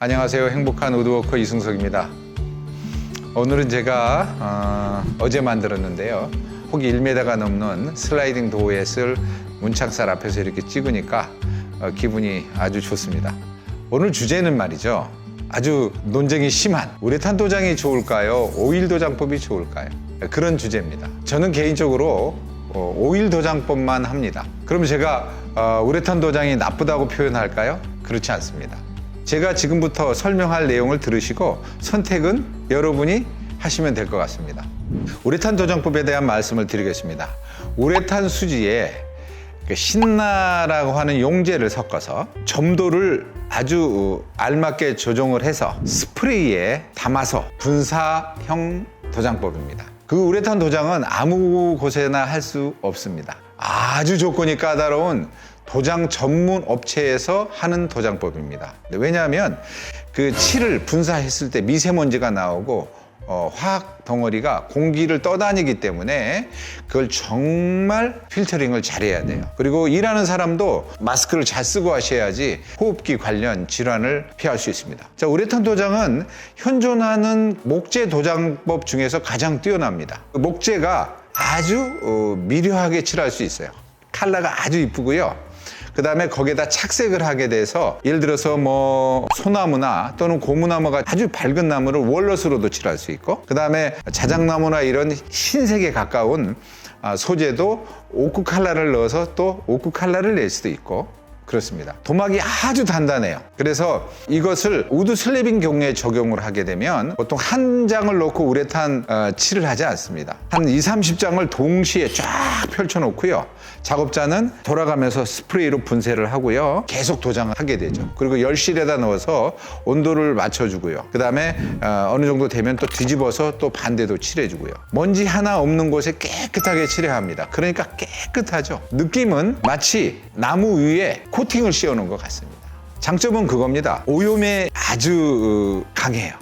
안녕하세요. 행복한 우드워커 이승석입니다. 오늘은 제가 어제 만들었는데요. 폭이 1m가 넘는 슬라이딩 도어에 쓸 문창살 앞에서 이렇게 찍으니까 기분이 아주 좋습니다. 오늘 주제는 말이죠. 아주 논쟁이 심한 우레탄 도장이 좋을까요? 오일 도장법이 좋을까요? 그런 주제입니다. 저는 개인적으로 오일 도장법만 합니다. 그럼 제가 우레탄 도장이 나쁘다고 표현할까요? 그렇지 않습니다. 제가 지금부터 설명할 내용을 들으시고 선택은 여러분이 하시면 될 것 같습니다. 우레탄 도장법에 대한 말씀을 드리겠습니다. 우레탄 수지에 신나라고 하는 용제를 섞어서 점도를 아주 알맞게 조정을 해서 스프레이에 담아서 분사형 도장법입니다. 그 우레탄 도장은 아무 곳에나 할 수 없습니다. 아주 조건이 까다로운 도장 전문 업체에서 하는 도장법입니다. 왜냐하면 그 칠을 분사했을 때 미세먼지가 나오고 화학 덩어리가 공기를 떠다니기 때문에 그걸 정말 필터링을 잘해야 돼요. 그리고 일하는 사람도 마스크를 잘 쓰고 하셔야지 호흡기 관련 질환을 피할 수 있습니다. 자, 우레탄 도장은 현존하는 목재 도장법 중에서 가장 뛰어납니다. 목재가 아주 미려하게 칠할 수 있어요. 컬러가 아주 이쁘고요. 그 다음에 거기에다 착색을 하게 돼서 예를 들어서 뭐 소나무나 또는 고무나무가 아주 밝은 나무를 월넛으로도 칠할 수 있고, 그 다음에 자작나무나 이런 흰색에 가까운 소재도 오크 컬러를 넣어서 또 오크 컬러를 낼 수도 있고 그렇습니다. 도막이 아주 단단해요. 그래서 이것을 우드 슬랩인 경우에 적용을 하게 되면 보통 한 장을 놓고 우레탄 칠을 하지 않습니다. 한 20-30장을 동시에 쫙 펼쳐 놓고요. 작업자는 돌아가면서 스프레이로 분쇄를 하고요. 계속 도장을 하게 되죠. 그리고 열실에다 넣어서 온도를 맞춰주고요. 그 다음에 어느 정도 되면 또 뒤집어서 또 반대도 칠해주고요. 먼지 하나 없는 곳에 깨끗하게 칠해야 합니다. 그러니까 깨끗하죠. 느낌은 마치 나무 위에 코팅을 씌워놓은 것 같습니다. 장점은 그겁니다. 오염에 아주 강해요.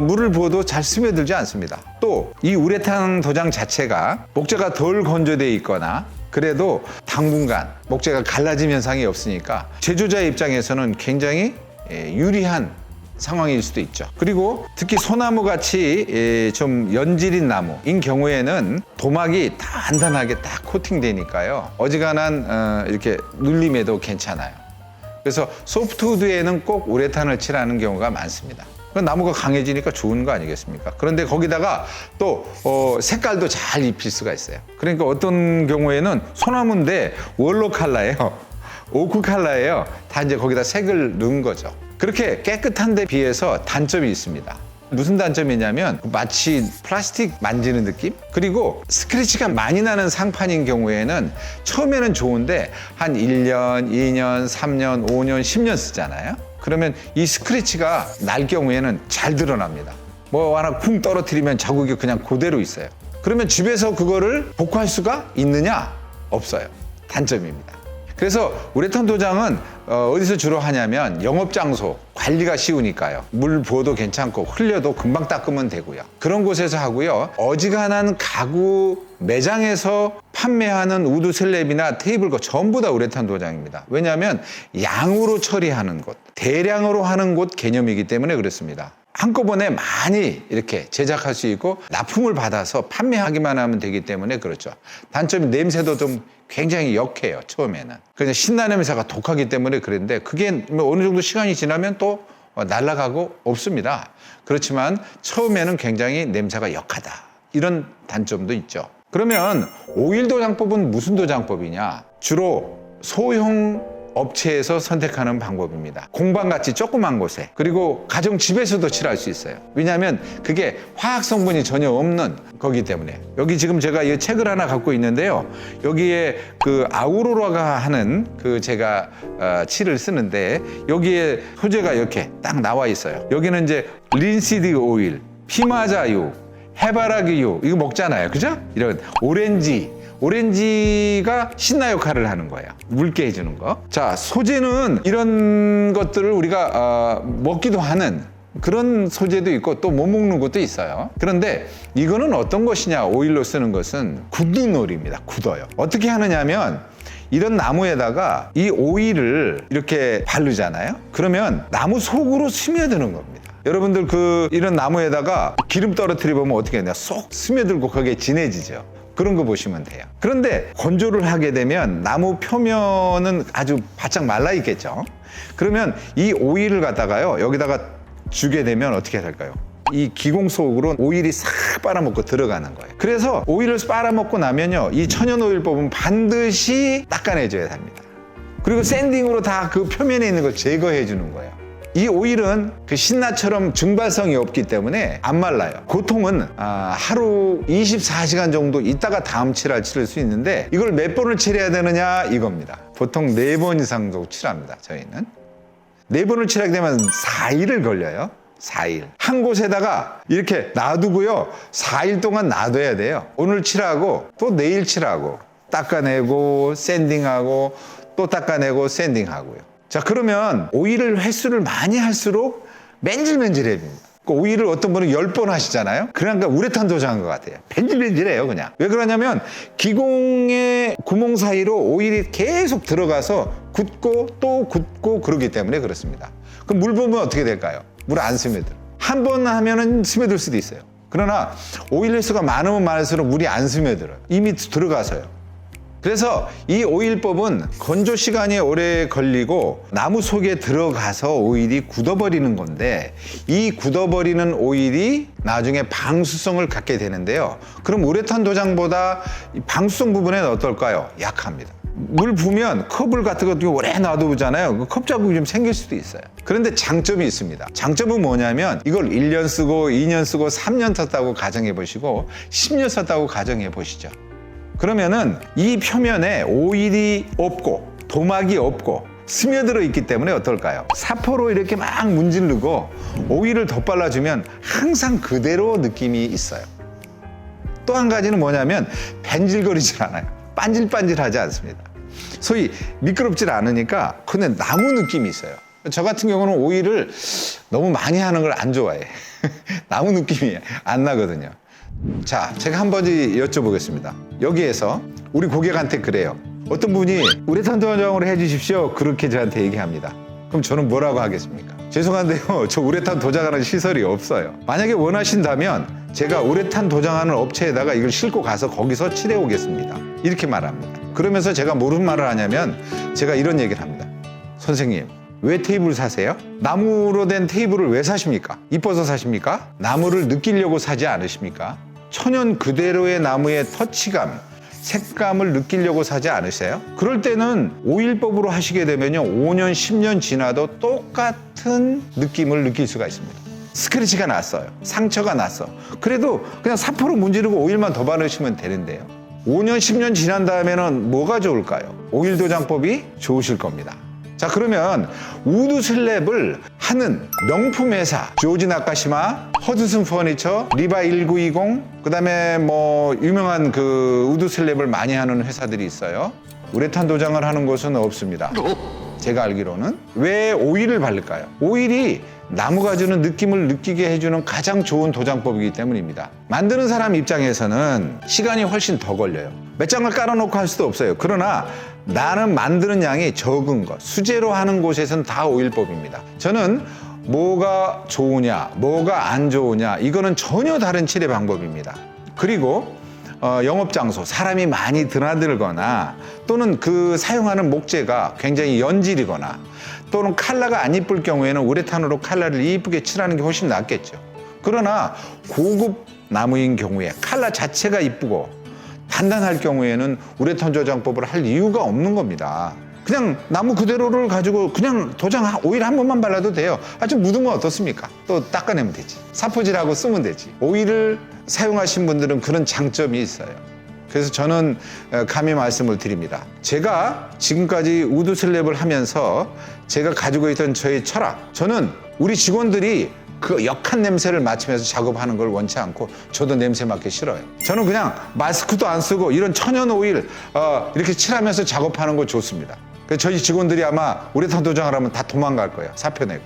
물을 부어도 잘 스며들지 않습니다. 또 이 우레탄 도장 자체가 목재가 덜 건조되어 있거나 그래도 당분간 목재가 갈라짐 현상이 없으니까 제조자의 입장에서는 굉장히 유리한 상황일 수도 있죠. 그리고 특히 소나무 같이 좀 연질인 나무인 경우에는 도막이 단단하게 딱 코팅되니까요. 어지간한 이렇게 눌림에도 괜찮아요. 그래서 소프트우드에는 꼭 우레탄을 칠하는 경우가 많습니다. 나무가 강해지니까 좋은 거 아니겠습니까? 그런데 거기다가 또 색깔도 잘 입힐 수가 있어요. 그러니까 어떤 경우에는 소나무인데 월로 컬러예요. 오크 컬러예요. 다 이제 거기다 색을 넣은 거죠. 그렇게 깨끗한 데 비해서 단점이 있습니다. 무슨 단점이냐면 마치 플라스틱 만지는 느낌? 그리고 스크래치가 많이 나는 상판인 경우에는 처음에는 좋은데 한 1년, 2년, 3년, 5년, 10년 쓰잖아요. 그러면 이 스크래치가 날 경우에는 잘 드러납니다. 뭐 하나 쿵 떨어뜨리면 자국이 그냥 그대로 있어요. 그러면 집에서 그거를 복구할 수가 있느냐? 없어요. 단점입니다. 그래서 우레탄 도장은 어디서 주로 하냐면 영업장소, 관리가 쉬우니까요. 물 부어도 괜찮고 흘려도 금방 닦으면 되고요. 그런 곳에서 하고요. 어지간한 가구 매장에서 판매하는 우드 슬랩이나 테이블과 전부 다 우레탄 도장입니다. 왜냐하면 양으로 처리하는 곳, 대량으로 하는 곳 개념이기 때문에 그렇습니다. 한꺼번에 많이 이렇게 제작할 수 있고 납품을 받아서 판매하기만 하면 되기 때문에 그렇죠. 단점이 냄새도 좀 굉장히 역해요. 처음에는. 그냥 신나 냄새가 독하기 때문에 그랬는데 그게 어느 정도 시간이 지나면 또 날아가고 없습니다. 그렇지만 처음에는 굉장히 냄새가 역하다. 이런 단점도 있죠. 그러면 오일 도장법은 무슨 도장법이냐? 주로 소형 업체에서 선택하는 방법입니다. 공방같이 조그만 곳에, 그리고 가정집에서도 칠할 수 있어요. 왜냐하면 그게 화학 성분이 전혀 없는 거기 때문에. 여기 지금 제가 이 책을 하나 갖고 있는데요. 여기에 그 아우로라가 하는 그 제가 칠을 쓰는데 여기에 소재가 이렇게 딱 나와 있어요. 여기는 이제 린시드 오일, 피마자유, 해바라기유 이거 먹잖아요. 그죠? 이런 오렌지가 신나 역할을 하는 거예요. 묽게 해주는 거. 자, 소재는 이런 것들을 우리가 먹기도 하는 그런 소재도 있고 또 못 먹는 것도 있어요. 그런데 이거는 어떤 것이냐? 오일로 쓰는 것은 굳는 오일입니다. 굳어요. 어떻게 하느냐면 이런 나무에다가 이 오일을 이렇게 바르잖아요. 그러면 나무 속으로 스며드는 겁니다. 여러분들 이런 나무에다가 기름 떨어뜨려 보면 어떻게 되냐, 쏙 스며들고 거기에 진해지죠. 그런 거 보시면 돼요. 그런데 건조를 하게 되면 나무 표면은 아주 바짝 말라 있겠죠. 그러면 이 오일을 갖다가요, 여기다가 주게 되면 어떻게 될까요? 이 기공 속으로 오일이 싹 빨아먹고 들어가는 거예요. 그래서 오일을 빨아먹고 나면요, 이 천연 오일법은 반드시 닦아내줘야 합니다. 그리고 샌딩으로 다 그 표면에 있는 걸 제거해 주는 거예요. 이 오일은 그 신나처럼 증발성이 없기 때문에 안 말라요. 보통은 하루 24시간 정도 있다가 다음 칠할 칠할 수 있는데, 이걸 몇 번을 칠해야 되느냐 이겁니다. 보통 4번 이상 정도 칠합니다. 저희는 4번을 칠하게 되면 4일을 걸려요. 4일. 한 곳에다가 이렇게 놔두고요, 4일 동안 놔둬야 돼요. 오늘 칠하고 또 내일 칠하고 닦아내고 샌딩하고 또 닦아내고 샌딩하고요. 자, 그러면 오일을 횟수를 많이 할수록 맨질맨질해집니다. 그 오일을 어떤 분은 10번 하시잖아요. 그러니까 우레탄 도장한 것 같아요. 맨질맨질해요, 그냥. 왜 그러냐면 기공의 구멍 사이로 오일이 계속 들어가서 굳고 또 굳고 그러기 때문에 그렇습니다. 그럼 물 부으면 어떻게 될까요? 물 안 스며들어요. 한 번 하면은 스며들 수도 있어요. 그러나 오일 횟수가 많으면 많을수록 물이 안 스며들어요. 이미 들어가서요. 그래서 이 오일법은 건조 시간이 오래 걸리고 나무 속에 들어가서 오일이 굳어버리는 건데, 이 굳어버리는 오일이 나중에 방수성을 갖게 되는데요. 그럼 우레탄 도장보다 방수성 부분에는 어떨까요? 약합니다. 물 부으면 컵을 같은 거 오래 놔두잖아요. 그 컵 자국이 좀 생길 수도 있어요. 그런데 장점이 있습니다. 장점은 뭐냐면 이걸 1년 쓰고 2년 쓰고 3년 썼다고 가정해 보시고 10년 썼다고 가정해 보시죠. 그러면은 이 표면에 오일이 없고 도막이 없고 스며들어 있기 때문에 어떨까요? 사포로 이렇게 막 문지르고 오일을 덧발라주면 항상 그대로 느낌이 있어요. 또 한 가지는 뭐냐면 벤질거리질 않아요. 반질반질하지 않습니다. 소위 미끄럽질 않으니까 근데 나무 느낌이 있어요. 저 같은 경우는 오일을 너무 많이 하는 걸 안 좋아해. 나무 느낌이 안 나거든요. 자, 제가 한 번 여쭤보겠습니다. 여기에서 우리 고객한테 그래요. 어떤 분이 우레탄 도장으로 해주십시오, 그렇게 저한테 얘기합니다. 그럼 저는 뭐라고 하겠습니까? 죄송한데요, 저 우레탄 도장하는 시설이 없어요. 만약에 원하신다면 제가 우레탄 도장하는 업체에다가 이걸 싣고 가서 거기서 칠해 오겠습니다, 이렇게 말합니다. 그러면서 제가 무슨 말을 하냐면 제가 이런 얘기를 합니다. 선생님, 왜 테이블 사세요? 나무로 된 테이블을 왜 사십니까? 이뻐서 사십니까? 나무를 느끼려고 사지 않으십니까? 천연 그대로의 나무의 터치감, 색감을 느끼려고 사지 않으세요? 그럴 때는 오일법으로 하시게 되면요, 5년, 10년 지나도 똑같은 느낌을 느낄 수가 있습니다. 스크래치가 났어요. 상처가 났어. 그래도 그냥 사포로 문지르고 오일만 더 바르시면 되는데요. 5년, 10년 지난 다음에는 뭐가 좋을까요? 오일 도장법이 좋으실 겁니다. 자, 그러면 우드 슬랩을 하는 명품 회사, 조지 나카시마, 허드슨 퍼니처, 리바 1920, 그 다음에 뭐 유명한 그 우드 슬랩을 많이 하는 회사들이 있어요. 우레탄 도장을 하는 곳은 없습니다. 제가 알기로는. 왜 오일을 바를까요? 오일이 나무가 주는 느낌을 느끼게 해주는 가장 좋은 도장법이기 때문입니다. 만드는 사람 입장에서는 시간이 훨씬 더 걸려요. 몇 장을 깔아놓고 할 수도 없어요. 그러나 나는 만드는 양이 적은 것, 수제로 하는 곳에서는 다 오일법입니다. 저는 뭐가 좋으냐, 뭐가 안 좋으냐, 이거는 전혀 다른 칠의 방법입니다. 그리고 영업장소, 사람이 많이 드나들거나 또는 그 사용하는 목재가 굉장히 연질이거나 또는 컬러가 안 이쁠 경우에는 우레탄으로 컬러를 이쁘게 칠하는 게 훨씬 낫겠죠. 그러나 고급 나무인 경우에 컬러 자체가 이쁘고 단단할 경우에는 우레탄 도장법을 할 이유가 없는 겁니다. 그냥 나무 그대로를 가지고 그냥 도장 오일 한 번만 발라도 돼요. 좀 묻으면 어떻습니까? 또 닦아내면 되지. 사포질하고 쓰면 되지. 오일을 사용하신 분들은 그런 장점이 있어요. 그래서 저는 감히 말씀을 드립니다. 제가 지금까지 우드 슬랩을 하면서 제가 가지고 있던 저의 철학, 저는 우리 직원들이 그 역한 냄새를 맡으면서 작업하는 걸 원치 않고 저도 냄새 맡기 싫어요. 저는 그냥 마스크도 안 쓰고 이런 천연 오일 이렇게 칠하면서 작업하는 거 좋습니다. 저희 직원들이 아마 우레탄 도장을 하면 다 도망갈 거예요. 사표 내고.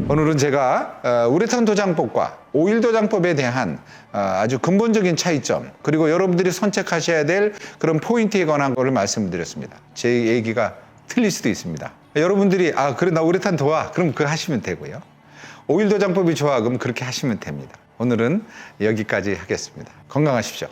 오늘은 제가 우레탄 도장법과 오일 도장법에 대한 아주 근본적인 차이점, 그리고 여러분들이 선택하셔야 될 그런 포인트에 관한 거를 말씀드렸습니다. 제 얘기가 틀릴 수도 있습니다. 여러분들이 그래 나 우레탄 도와, 그럼 그거 하시면 되고요. 오일 도장법이 좋아, 그럼 그렇게 하시면 됩니다. 오늘은 여기까지 하겠습니다. 건강하십시오.